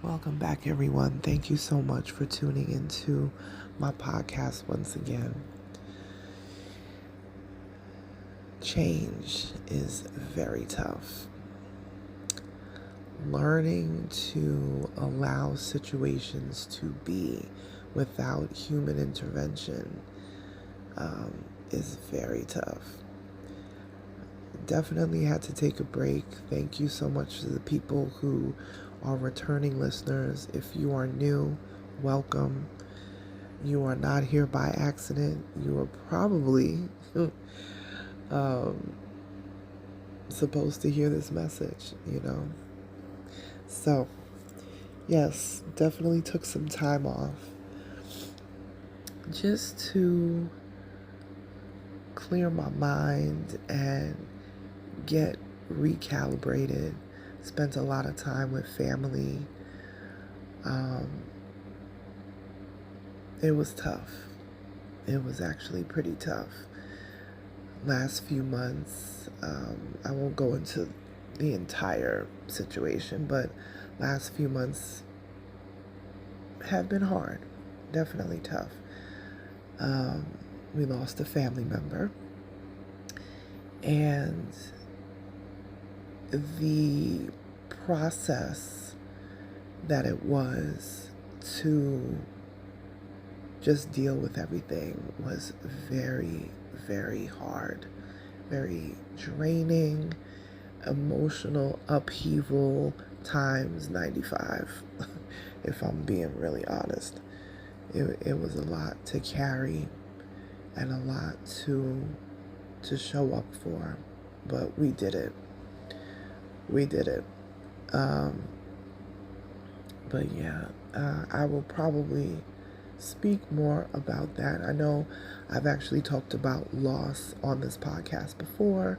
Welcome back, everyone. Thank you so much for tuning into my podcast once again. Change is very tough. Learning to allow situations to be without human intervention is very tough. Definitely had to take a break. Thank you so much to the people who are returning listeners. If you are new, welcome. You are not here by accident. You are probably supposed to hear this message. So, yes, definitely took some time off just to clear my mind and get recalibrated. Spent a lot of time with family. It was tough. It was actually pretty tough. Last few months, I won't go into the entire situation, but last few months have been hard. Definitely tough. We lost a family member, and the process that it was to just deal with everything was very, very hard, very draining, emotional upheaval times 95, if I'm being really honest. It was a lot to carry and a lot to show up for, but we did it. We did it. But yeah, I will probably speak more about that. I know I've actually talked about loss on this podcast before,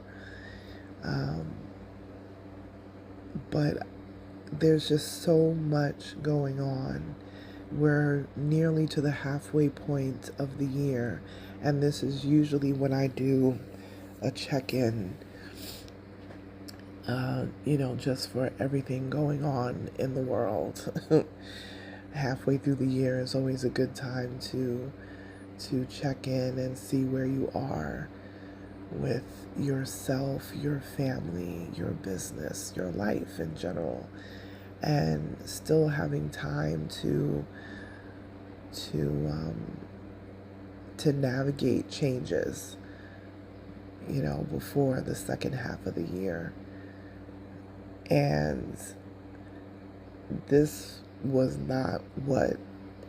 but there's just so much going on. We're nearly to the halfway point of the year, and this is usually when I do a check-in, just for everything going on in the world. Halfway through the year is always a good time to check in and see where you are with yourself, your family, your business, your life in general, and still having time to navigate changes, before the second half of the year. And this was not what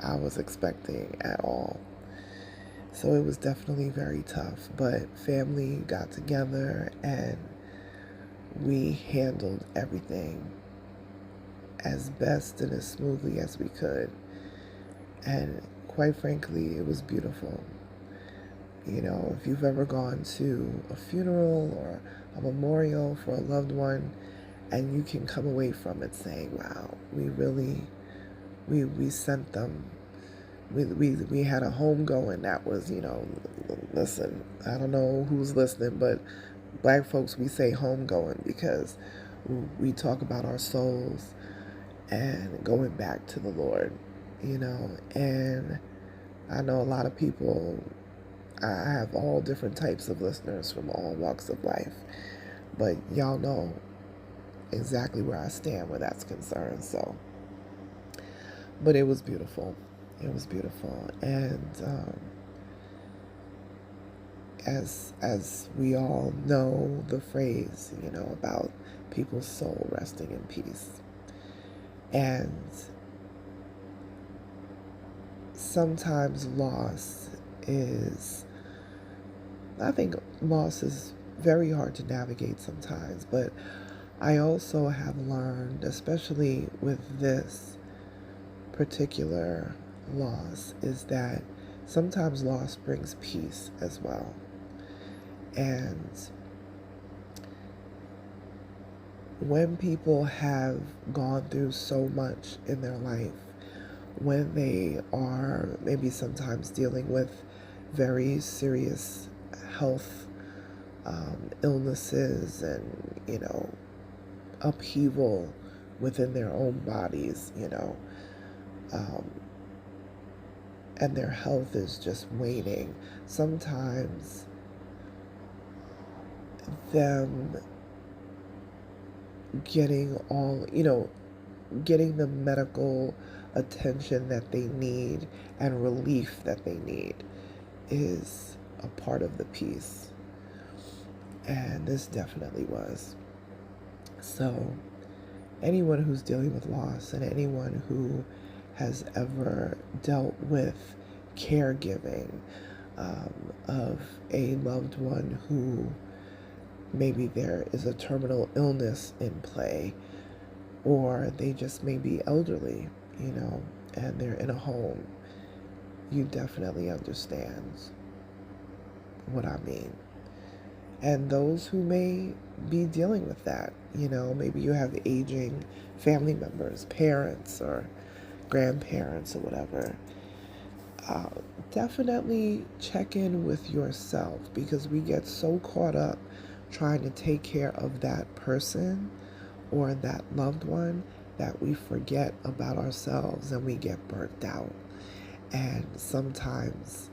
I was expecting at all. So it was definitely very tough, but family got together and we handled everything as best and as smoothly as we could. And quite frankly, it was beautiful. If you've ever gone to a funeral or a memorial for a loved one and you can come away from it saying, wow, we sent them. We had a home going that was, listen, I don't know who's listening, but black folks, we say home going because we talk about our souls and going back to the Lord, and I know a lot of people, I have all different types of listeners from all walks of life, but y'all know exactly where I stand where that's concerned. So, but it was beautiful. It was beautiful. And as we all know the phrase, about people's soul resting in peace. And sometimes I think loss is very hard to navigate sometimes, but I also have learned, especially with this particular loss, is that sometimes loss brings peace as well. And when people have gone through so much in their life, when they are maybe sometimes dealing with very serious health illnesses and, upheaval within their own bodies, um, and their health is just waning. Sometimes them getting getting the medical attention that they need and relief that they need is a part of the peace. And this definitely was. So, anyone who's dealing with loss and anyone who has ever dealt with caregiving of a loved one who maybe there is a terminal illness in play, or they just may be elderly, and they're in a home, you definitely understand what I mean. And those who may be dealing with that, maybe you have aging family members, parents or grandparents or whatever, uh, definitely check in with yourself, because we get so caught up trying to take care of that person or that loved one that we forget about ourselves and we get burnt out. And sometimes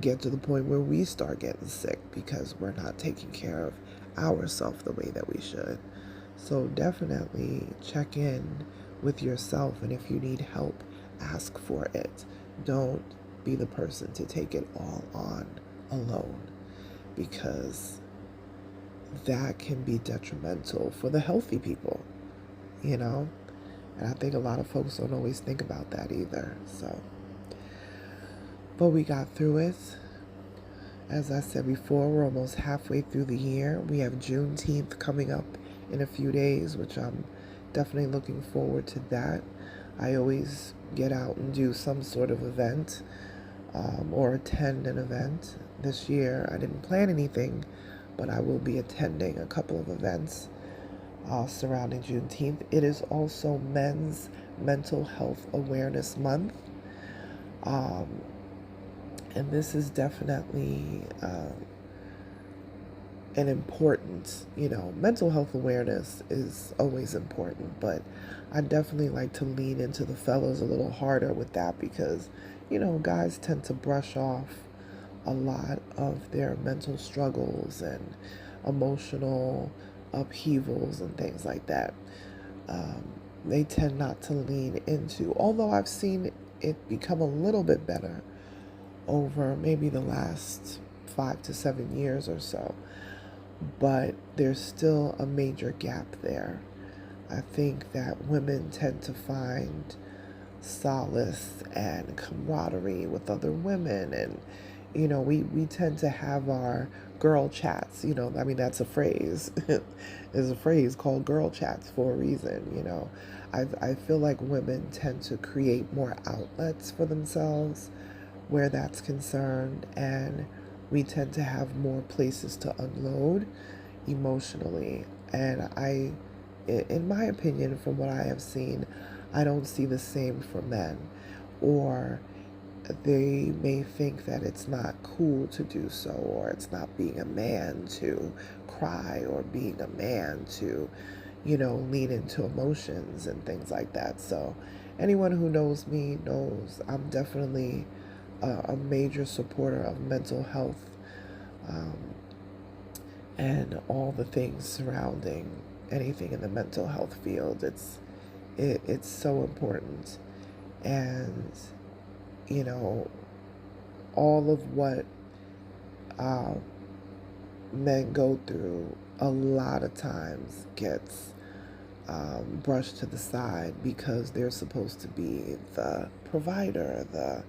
get to the point where we start getting sick because we're not taking care of ourselves the way that we should. So definitely check in with yourself, and if you need help, ask for it. Don't be the person to take it all on alone, because that can be detrimental for the healthy people, And I think a lot of folks don't always think about that either. So, but we got through it. As I said before, we're almost halfway through the year. We have Juneteenth coming up in a few days, which I'm definitely looking forward to that. I always get out and do some sort of event or attend an event. This year, I didn't plan anything, but I will be attending a couple of events surrounding Juneteenth. It is also Men's Mental Health Awareness Month. Um, and this is definitely an important, mental health awareness is always important, but I definitely like to lean into the fellows a little harder with that, because, guys tend to brush off a lot of their mental struggles and emotional upheavals and things like that. Um, they tend not to lean into, although I've seen it become a little bit better over maybe the last 5 to 7 years or so, but there's still a major gap there. I think that women tend to find solace and camaraderie with other women, and we tend to have our girl chats. I mean, that's a phrase. There's a phrase called girl chats for a reason. I feel like women tend to create more outlets for themselves where that's concerned, and we tend to have more places to unload emotionally. And in my opinion, from what I have seen, I don't see the same for men. Or they may think that it's not cool to do so, or it's not being a man to cry, or being a man to, lean into emotions and things like that. So anyone who knows me knows I'm definitely a major supporter of mental health, um, and all the things surrounding anything in the mental health field. It's so important. And you know all of what uh, men go through a lot of times gets brushed to the side, because they're supposed to be the provider, the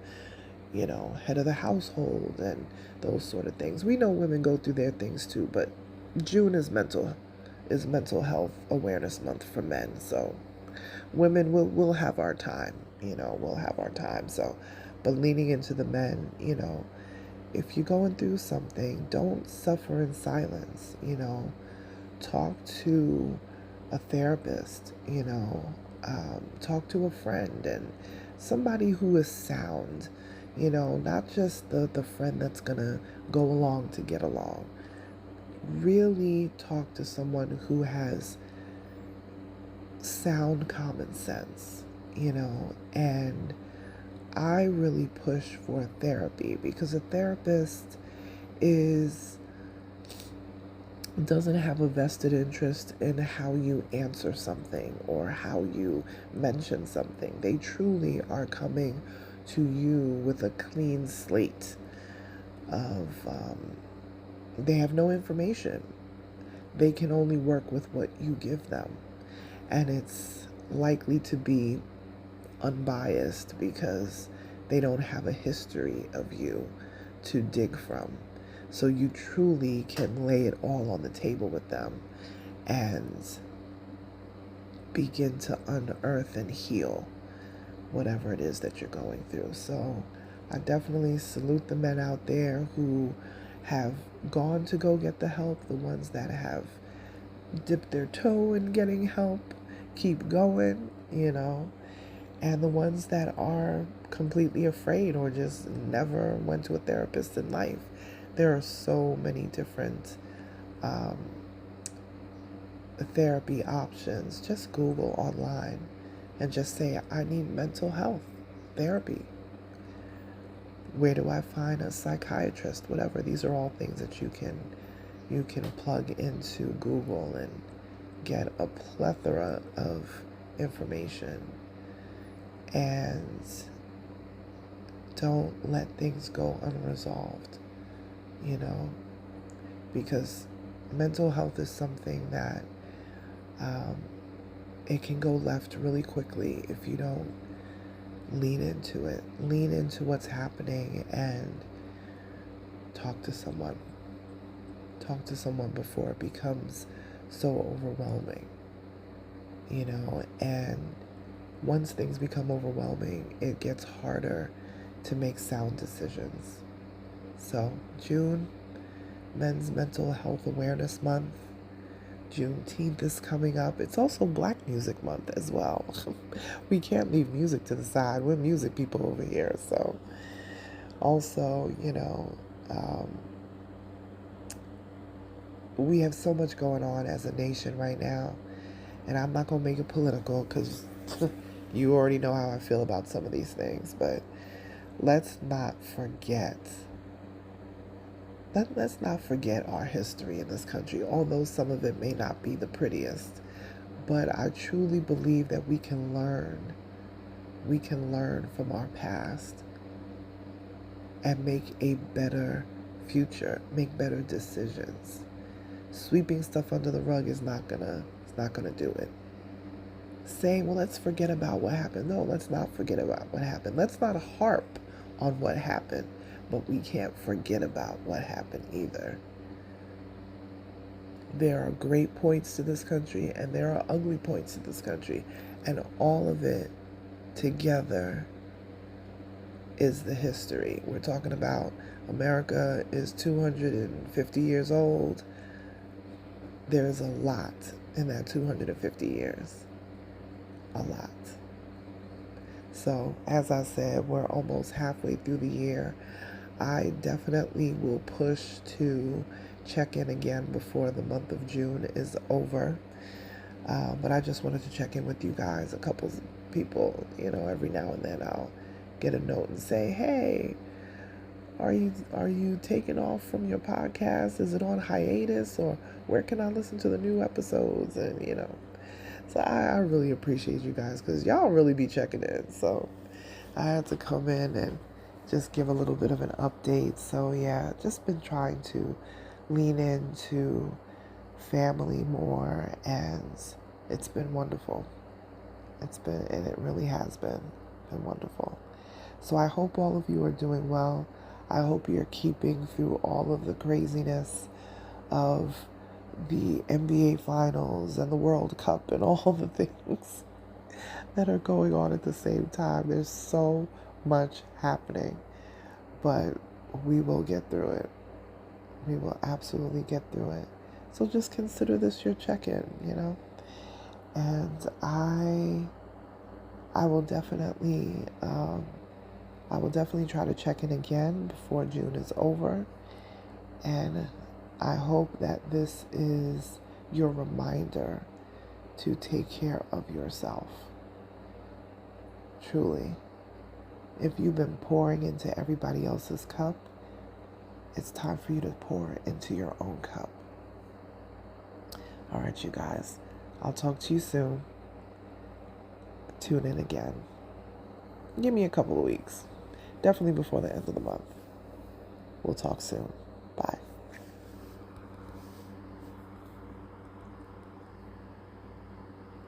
head of the household, and those sort of things. We know women go through their things too, but June is mental health awareness month for men. So women will have our time, we'll have our time. So, but leaning into the men, if you're going through something, don't suffer in silence. Talk to a therapist, talk to a friend, and somebody who is sound, not just the friend that's gonna go along to get along. Really talk to someone who has sound common sense, and I really push for therapy because a therapist is doesn't have a vested interest in how you answer something or how you mention something. They truly are coming to you with a clean slate of, they have no information. They can only work with what you give them. And it's likely to be unbiased because they don't have a history of you to dig from. So you truly can lay it all on the table with them and begin to unearth and heal whatever it is that you're going through. So I definitely salute the men out there who have gone to go get the help, the ones that have dipped their toe in getting help, keep going, and the ones that are completely afraid or just never went to a therapist in life. There are so many different therapy options. Just Google online and just say, I need mental health therapy. Where do I find a psychiatrist? Whatever. These are all things that you can plug into Google and get a plethora of information. And don't let things go unresolved, because mental health is something that it can go left really quickly if you don't lean into it. Lean into what's happening and talk to someone. Talk to someone before it becomes so overwhelming, and once things become overwhelming, it gets harder to make sound decisions. So, June, Men's Mental Health Awareness Month. Juneteenth is coming up. It's also Black Music Month as well. We can't leave music to the side. We're music people over here. So, also, we have so much going on as a nation right now. And I'm not going to make it political because you already know how I feel about some of these things. But let's not forget our history in this country, although some of it may not be the prettiest. But I truly believe that we can learn. We can learn from our past and make a better future, make better decisions. Sweeping stuff under the rug is not gonna do it. Saying, well, let's forget about what happened. No, let's not forget about what happened. Let's not harp on what happened, but we can't forget about what happened either. There are great points to this country and there are ugly points to this country, and all of it together is the history. We're talking about America is 250 years old. There's a lot in that 250 years. A lot. So, as I said, we're almost halfway through the year. I definitely will push to check in again before the month of June is over. But I just wanted to check in with you guys, a couple people, every now and then I'll get a note and say, hey, are you taking off from your podcast? Is it on hiatus? Or where can I listen to the new episodes? And, so I really appreciate you guys because y'all really be checking in. So I had to come in and just give a little bit of an update. So yeah, just been trying to lean into family more, and it's been wonderful. And it really has been wonderful. So I hope all of you are doing well. I hope you're keeping through all of the craziness of the NBA Finals and the World Cup and all the things that are going on at the same time. There's so much happening, but we will get through it. We will absolutely get through it. So just consider this your check-in, and I will definitely try to check in again before June is over, and I hope that this is your reminder to take care of yourself. Truly. If you've been pouring into everybody else's cup, it's time for you to pour into your own cup. All right, you guys. I'll talk to you soon. Tune in again. Give me a couple of weeks. Definitely before the end of the month. We'll talk soon. Bye.